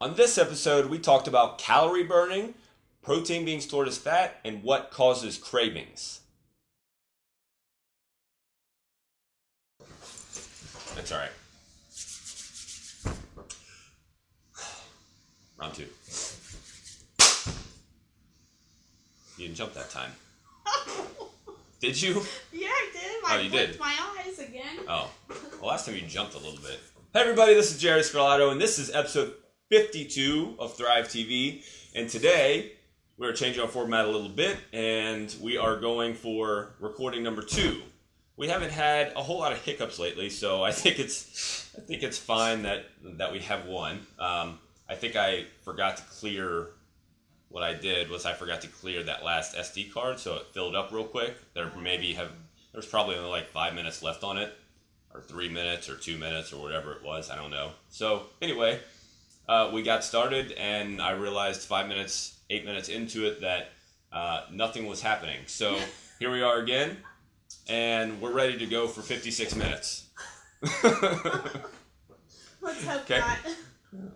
On this episode, we talked about calorie burning, protein being stored as fat, and what causes cravings. That's all right. Round two. You didn't jump that time. Did you? Yeah, I did. Oh, you did? My eyes again. Oh. Well, last time you jumped a little bit. Hey, everybody, this is Jerry Scarlato, and this is episode 52 of Thrive TV. And today, we're changing our format a little bit, and we are going for recording number 2. We haven't had a whole lot of hiccups lately, so I think it's fine that we have one. I think I forgot to clear. What I did was I forgot to clear that last SD card, so it filled up real quick. There's probably only like 5 minutes left on it, or 3 minutes, or 2 minutes, or whatever it was. I don't know. So anyway, we got started, and I realized 8 minutes into it that nothing was happening. So here we are again, and we're ready to go for 56 minutes. Let's hope Okay. not.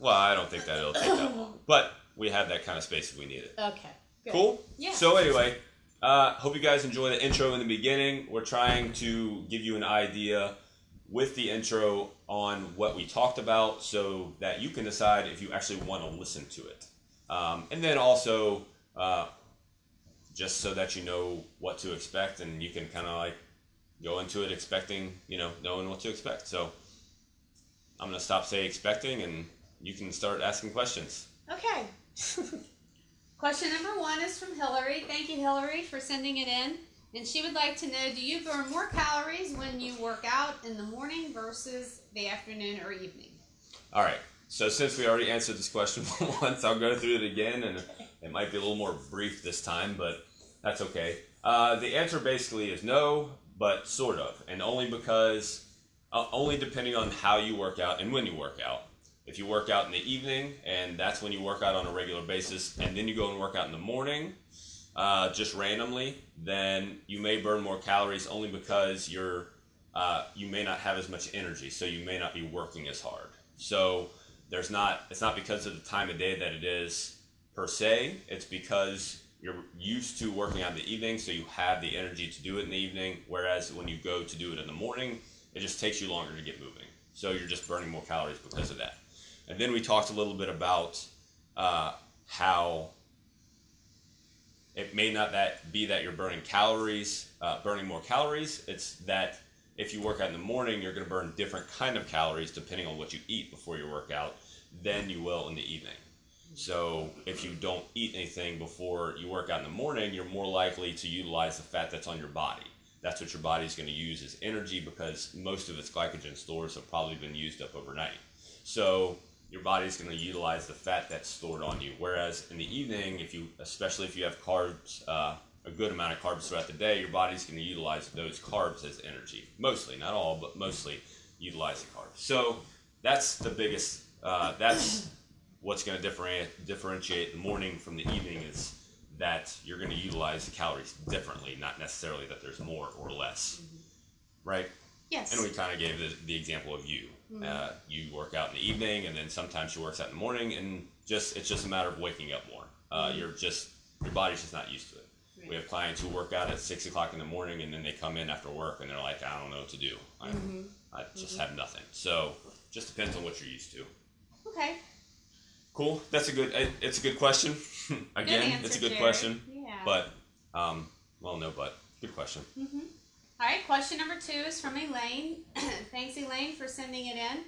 Well, I don't think that it'll take that long, but we have that kind of space if we need it. Okay. Good. Cool? Yeah. So anyway, hope you guys enjoy the intro in the beginning. We're trying to give you an idea with the intro on what we talked about so that you can decide if you actually want to listen to it. And then also, just so that you know what to expect and you can kind of like go into it expecting, knowing what to expect. So I'm going to stop saying expecting and you can start asking questions. Okay. Question number 1 is from Hillary. Thank you, Hillary, for sending it in. And she would like to know, do you burn more calories when you work out in the morning versus the afternoon or evening? All right. So since we already answered this question once, I'll go through it again, and it might be a little more brief this time, but that's okay. The answer basically is no, but sort of, and only depending on how you work out and when you work out. If you work out in the evening, and that's when you work out on a regular basis, and then you go and work out in the morning, just randomly, then you may burn more calories only because you may not have as much energy, so you may not be working as hard. So it's not because of the time of day that it is per se. It's because you're used to working out in the evening, so you have the energy to do it in the evening, whereas when you go to do it in the morning, it just takes you longer to get moving. So you're just burning more calories because of that. And then we talked a little bit about how it may not be that you're burning more calories. It's that if you work out in the morning, you're going to burn different kind of calories depending on what you eat before your workout than you will in the evening. So if you don't eat anything before you work out in the morning, you're more likely to utilize the fat that's on your body. That's what your body's going to use as energy because most of its glycogen stores have probably been used up overnight. So your body's going to utilize the fat that's stored on you. Whereas in the evening, especially if you have carbs, a good amount of carbs throughout the day, your body's going to utilize those carbs as energy. Mostly, not all, but mostly utilize the carbs. So that's the biggest, that's what's going to differentiate the morning from the evening is that you're going to utilize the calories differently, not necessarily that there's more or less. Right? Yes. And we kind of gave the example of you. Mm-hmm. You work out in the evening, and then sometimes you work out in the morning, and it's just a matter of waking up more. Your body's just not used to it. Right. We have clients who work out at 6 o'clock in the morning, and then they come in after work, and they're like, I don't know what to do. I just have nothing. So just depends on what you're used to. Okay. Cool. It's a good question. Again, good answer, it's a good Jerry. question. Yeah. But, good question. Mm-hmm. All right, question number 2 is from Elaine. Thanks, Elaine, for sending it in.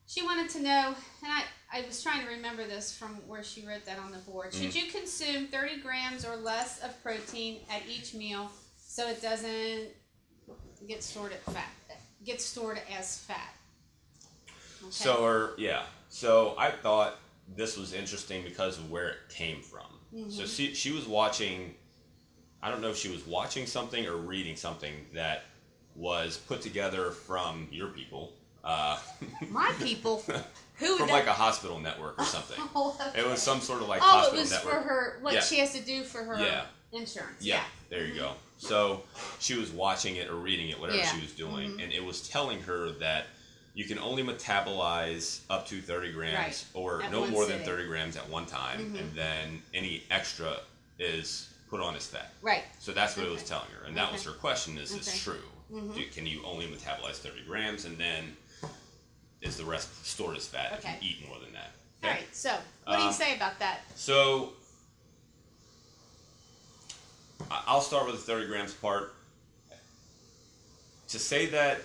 She wanted to know, and I was trying to remember this from where she wrote that on the board. Should you consume 30 grams or less of protein at each meal so it doesn't get stored as fat? Okay. So I thought this was interesting because of where it came from. Mm-hmm. So she was watching. I don't know if she was watching something or reading something that was put together from your people. My people? Who? From like a hospital network or something. Oh, okay. It was some sort of like hospital network. Oh, it was for her, what she has to do for her insurance. Yeah, there you go. So she was watching it or reading it, whatever she was doing, and it was telling her that you can only metabolize up to 30 grams Right. or At no one more than sitting. 30 grams at one time, and then any extra is put on as fat. Right. So that's what it was Okay. telling her, and that was Okay. her question: is this Okay. true? Can you only metabolize 30 grams, and then is the rest stored as fat Okay. if you eat more than that? All right. So, what do you say about that? So I'll start with the 30 grams part. To say that,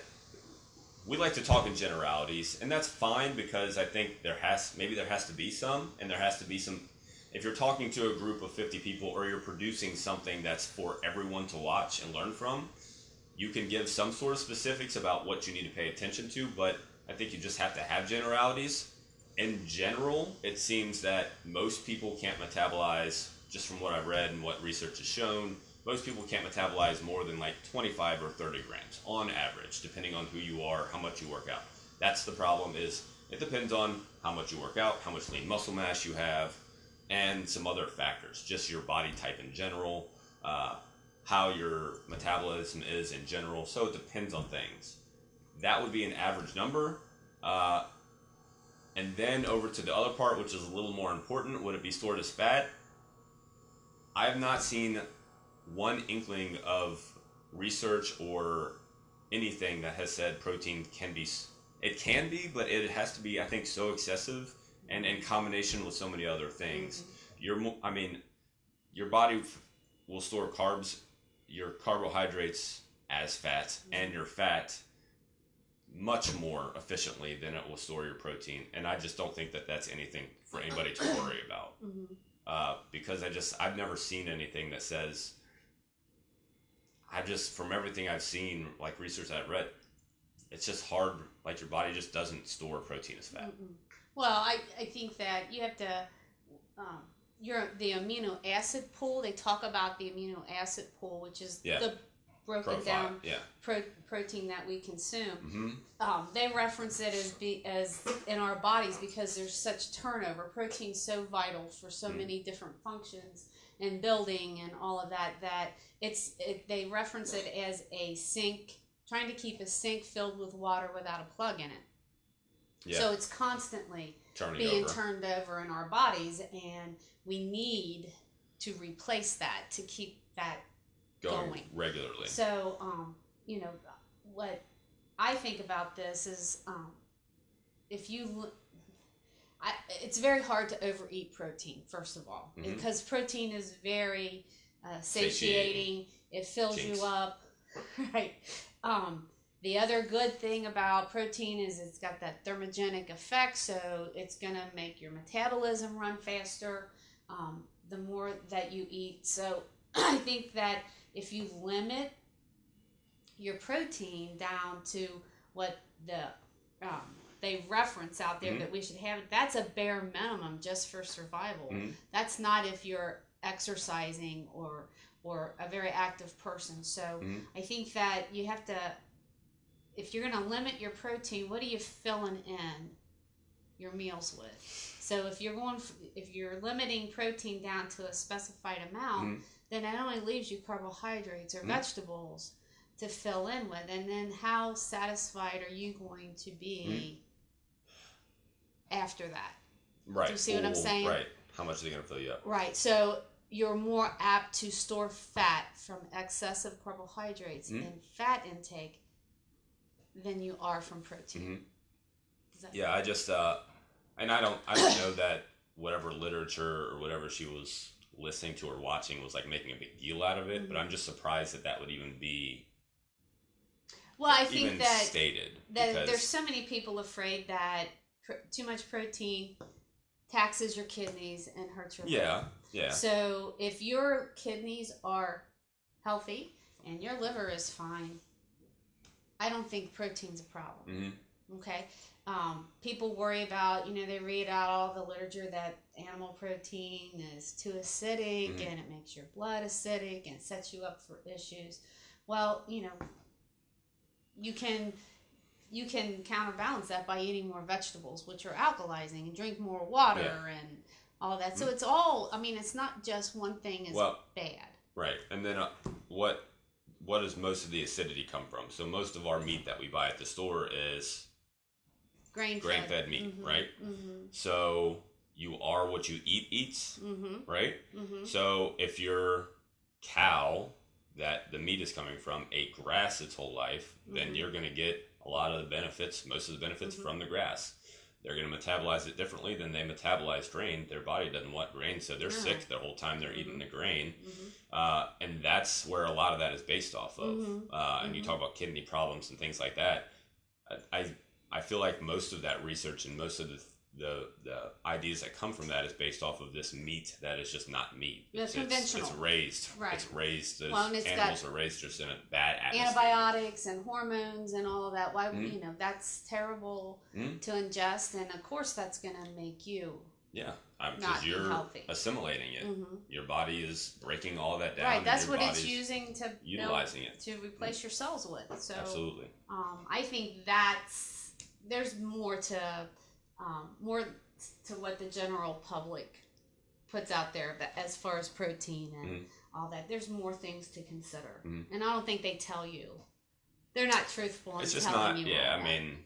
we like to talk in generalities, and that's fine, because I think there has to be some, and there has to be some. If you're talking to a group of 50 people, or you're producing something that's for everyone to watch and learn from, you can give some sort of specifics about what you need to pay attention to, but I think you just have to have generalities. In general, it seems that most people can't metabolize, just from what I've read and what research has shown, most people can't metabolize more than like 25 or 30 grams on average, depending on who you are, how much you work out. That's the problem. Is it depends on how much you work out, how much lean muscle mass you have, and some other factors, just your body type in general, how your metabolism is in general. So it depends on things. That would be an average number. And then over to the other part, which is a little more important, would it be stored as fat? I have not seen one inkling of research or anything that has said protein can be. It can be, but it has to be, I think, so excessive, and in combination with so many other things. Your body will store carbs, your carbohydrates as fat, and your fat much more efficiently than it will store your protein. And I just don't think that that's anything for anybody to worry about. Because I've never seen anything that says, from everything I've seen, like research I've read, it's just hard, like your body just doesn't store protein as fat. Well, I think that you have to, the amino acid pool, they talk about the amino acid pool, which is the broken down protein that we consume. They reference it as in our bodies, because there's such turnover. Protein's so vital for so many different functions and building and all of that, they reference it as a sink, trying to keep a sink filled with water without a plug in it. So it's constantly being turned over in our bodies, and we need to replace that to keep that going regularly. So, what I think about this is, it's very hard to overeat protein, first of all, because protein is very satiating. It fills you up, right? The other good thing about protein is it's got that thermogenic effect, so it's going to make your metabolism run faster the more that you eat. So I think that if you limit your protein down to what they reference out there that we should have, that's a bare minimum just for survival. That's not if you're exercising or a very active person. So I think that you have to, if you're going to limit your protein, what are you filling in your meals with? So if you're limiting protein down to a specified amount, then it only leaves you carbohydrates or vegetables to fill in with. And then how satisfied are you going to be after that? Right. Do you see what I'm saying? Right. How much are they going to fill you up? Right. So you're more apt to store fat from excessive carbohydrates and fat intake than you are from protein. Yeah, I just and I don't know that whatever literature or whatever she was listening to or watching was like making a big deal out of it, but I'm just surprised that would even be I think that stated. That there's so many people afraid that too much protein taxes your kidneys and hurts your liver. Yeah. So if your kidneys are healthy and your liver is fine, I don't think protein's a problem. Okay. People worry about, they read out all the literature that animal protein is too acidic and it makes your blood acidic and sets you up for issues. Well, you can counterbalance that by eating more vegetables, which are alkalizing, and drink more water and all that. So it's all, it's not just one thing is bad. Right. And then what does most of the acidity come from? So most of our meat that we buy at the store is grain-fed meat, right? So you are what you eats, right? So if your cow that the meat is coming from ate grass its whole life, then you're going to get a lot of the benefits, most of the benefits from the grass. They're going to metabolize it differently than they metabolize grain. Their body doesn't want grain, so they're sick the whole time they're eating the grain. And that's where a lot of that is based off of. And you talk about kidney problems and things like that. I feel like most of that research and most of the ideas that come from that is based off of this meat that is just not meat. It's conventional. It's raised. Right. It's raised. Those Well, animals are raised just in a bad atmosphere. Antibiotics and hormones and all of that. Why, that's terrible to ingest, and of course that's going to make you because you're healthy. Assimilating it. Your body is breaking all of that down. Right, that's what it's using to utilizing it to replace your cells with. So absolutely. I think there's more to what the general public puts out there, but as far as protein and all that, there's more things to consider. And I don't think they tell you. They're not truthful in telling you. Yeah, I mean,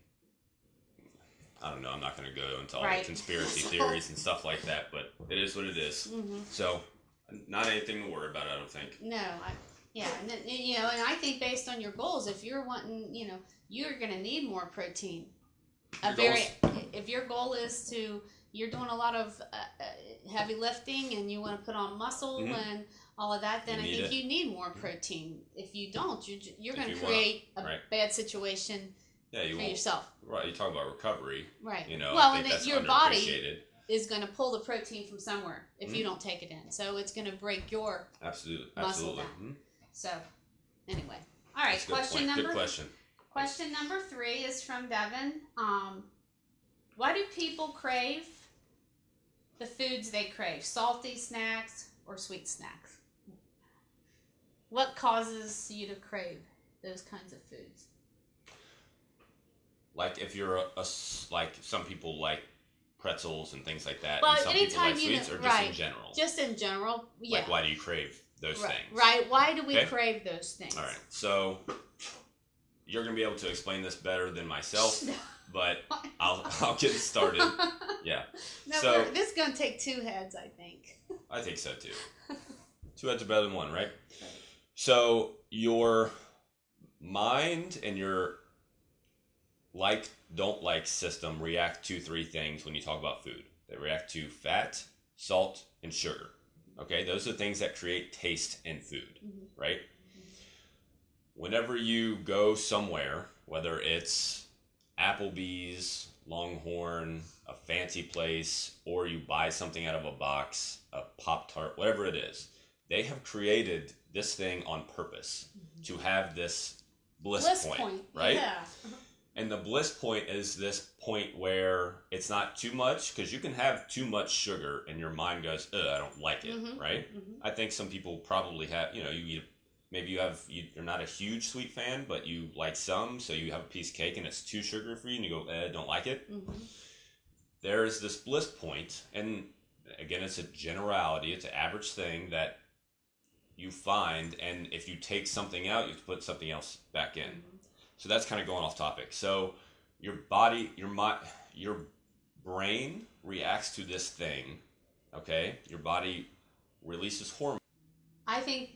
I don't know. I'm not going to go into all the conspiracy theories and stuff like that, but it is what it is. So, not anything to worry about, I don't think. No, and I think based on your goals, if you're wanting, you're going to need more protein. If your goal is you're doing a lot of heavy lifting and you want to put on muscle and all of that, then I think you need more protein. If you don't, you're going to create a bad situation for yourself. Right. You talk about recovery. Right. I think that's your body is going to pull the protein from somewhere if you don't take it in. So it's going to break your muscle down. So anyway. All right. Good question. Question number 3 is from Devin. Why do people crave the foods they crave? Salty snacks or sweet snacks? What causes you to crave those kinds of foods? Like if you're like some people like pretzels and things like that, well, and some people like sweets, or just in general? Just in general, yeah. Like why do you crave those things? Right. Why do we crave those things? All right. So you're going to be able to explain this better than myself, but I'll get started. Yeah. No, so this is going to take 2 heads, I think. I think so too. 2 heads are better than 1, right? So your mind and your don't like system react to 3 things when you talk about food. They react to fat, salt, and sugar. Okay, those are things that create taste in food, right? Whenever you go somewhere, whether it's Applebee's, Longhorn, a fancy place, or you buy something out of a box, a Pop-Tart, whatever it is, they have created this thing on purpose to have this bliss point, right? Yeah. And the bliss point is this point where it's not too much, because you can have too much sugar and your mind goes, ugh, I don't like it, right? I think some people probably have, you eat, maybe you're not a huge sweet fan, but you like some, so you have a piece of cake and it's too sugary for you and you go, don't like it. There's this bliss point, and again, it's a generality, it's an average thing that you find, and if you take something out, you have to put something else back in. So that's kind of going off topic. So your body, your brain reacts to this thing, okay? Your body releases hormones. I think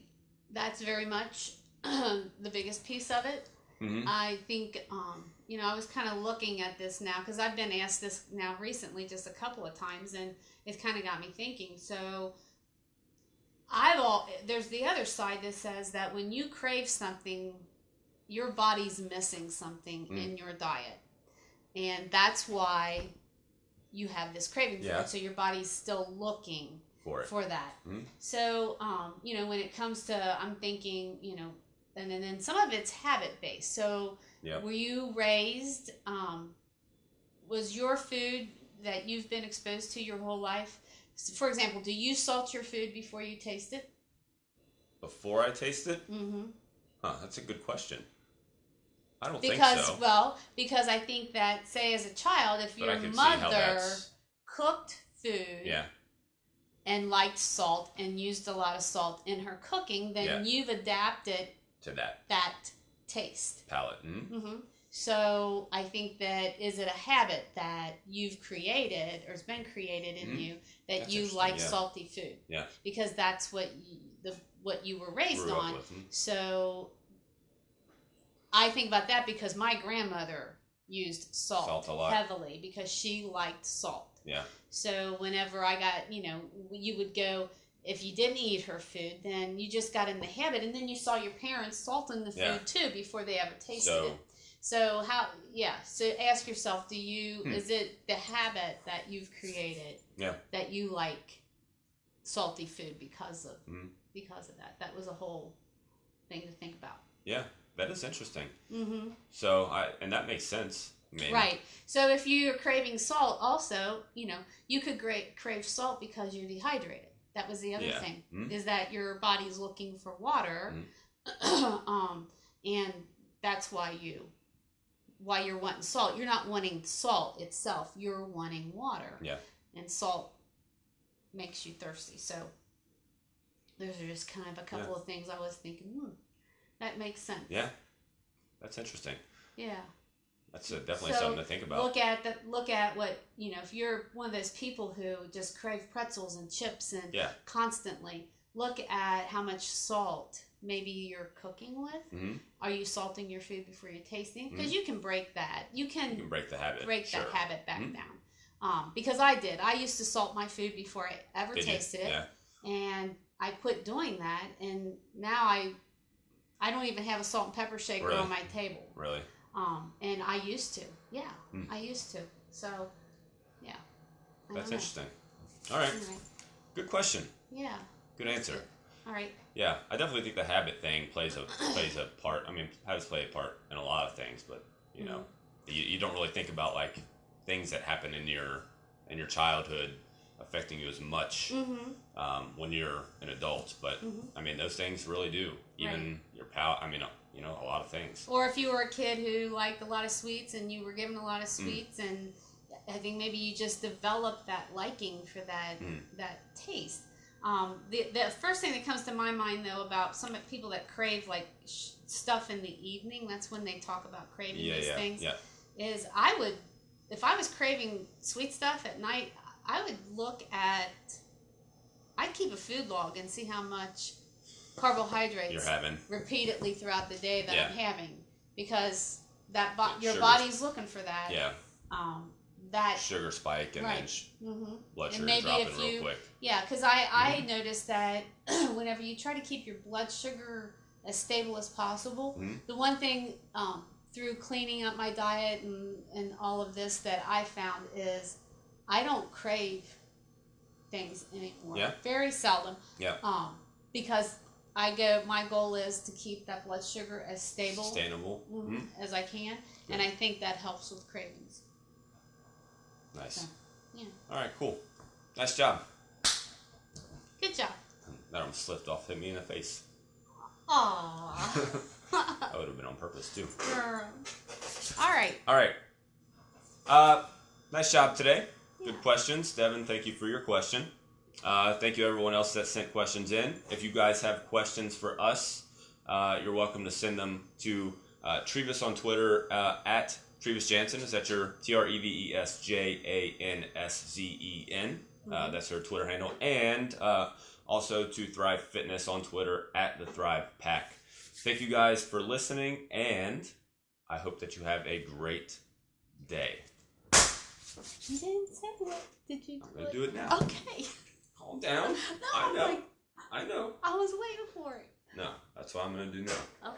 that's very much the biggest piece of it. I think, I was kind of looking at this now because I've been asked this now recently just a couple of times, and it's kind of got me thinking. So there's the other side that says that when you crave something, your body's missing something in your diet, and that's why you have this craving for it. So your body's still looking for that. So when it comes to, I'm thinking, and then some of it's habit based. So were you raised, was your food that you've been exposed to your whole life, for example, do you salt your food before you taste it? Before I taste it? That's a good question. I don't think so. Well, because I think that, say as a child, if your mother cooked food and liked salt and used a lot of salt in her cooking, then you've adapted to that taste. Palate. So I think that, is it a habit that you've created or has been created in you that That's you interesting, like yeah. salty food? Yeah. Because that's what you were raised Grew up on. with. So I think about that because my grandmother used salt a lot. heavily because she liked salt. Yeah. So whenever I got, you would go, if you didn't eat her food, then you just got in the habit, and then you saw your parents salting the food too before they ever tasted it. So so ask yourself, is it the habit that you've created that you like salty food because of that? That was a whole thing to think about. Yeah, that is interesting. Mm-hmm. So and that makes sense. Right. So if you're craving salt, also, you could crave salt because you're dehydrated. That was the other thing, is that your body's looking for water, and that's why you're wanting salt. You're not wanting salt itself. You're wanting water. Yeah. And salt makes you thirsty. So those are just kind of a couple of things I was thinking, that makes sense. Yeah. That's interesting. Yeah. That's definitely something to think about. Look at what, if you're one of those people who just crave pretzels and chips and constantly, look at how much salt maybe you're cooking with. Mm-hmm. Are you salting your food before you're tasting? Because you can break that. You can break the habit. That habit back down. Because I did. I used to salt my food before I ever tasted it. Yeah. And I quit doing that, and now I don't even have a salt and pepper shaker on my table. Really? And I used to. Yeah. I used to. So, yeah. That's interesting. All right. Good question. Yeah. Good answer. All right. Yeah, I definitely think the habit thing plays a part. I mean, habits play a part in a lot of things, but you don't really think about like things that happen in your childhood affecting you as much when you're an adult. But I mean, those things really do. Even your palate. I mean, a lot of things. Or if you were a kid who liked a lot of sweets and you were given a lot of sweets, and I think maybe you just developed that liking for that taste. The first thing that comes to my mind, though, about some people that crave like stuff in the evening, that's when they talk about craving these things, is if I was craving sweet stuff at night, I'd keep a food log and see how much carbohydrates you're having repeatedly throughout the day that I'm having, because your sugar. Body's looking for that. Yeah. That sugar spike and then blood sugar maybe dropping real quick. Yeah, because I noticed that whenever you try to keep your blood sugar as stable as possible, the one thing through cleaning up my diet and all of this that I found is I don't crave things anymore. Yeah. Very seldom. Yeah. Because my goal is to keep that blood sugar as sustainable as I can. Good. And I think that helps with cravings. Nice. So, yeah. All right, cool. Nice job. Good job. That almost slipped off, hit me in the face. Aww. That would have been on purpose, too. All right. All right. Nice job today. Yeah. Good questions. Devin, thank you for your question. Thank you everyone else that sent questions in. If you guys have questions for us, you're welcome to send them to Trevis on Twitter at Trevis Jansen. Is that your TrevesJanssen? That's her Twitter handle. And also to Thrive Fitness on Twitter at the Thrive Pack. Thank you guys for listening, and I hope that you have a great day. You didn't say it. Did you? I'm going to do it now. Okay. Calm down. No, I know. I was waiting for it. No, that's what I'm going to do now. Okay.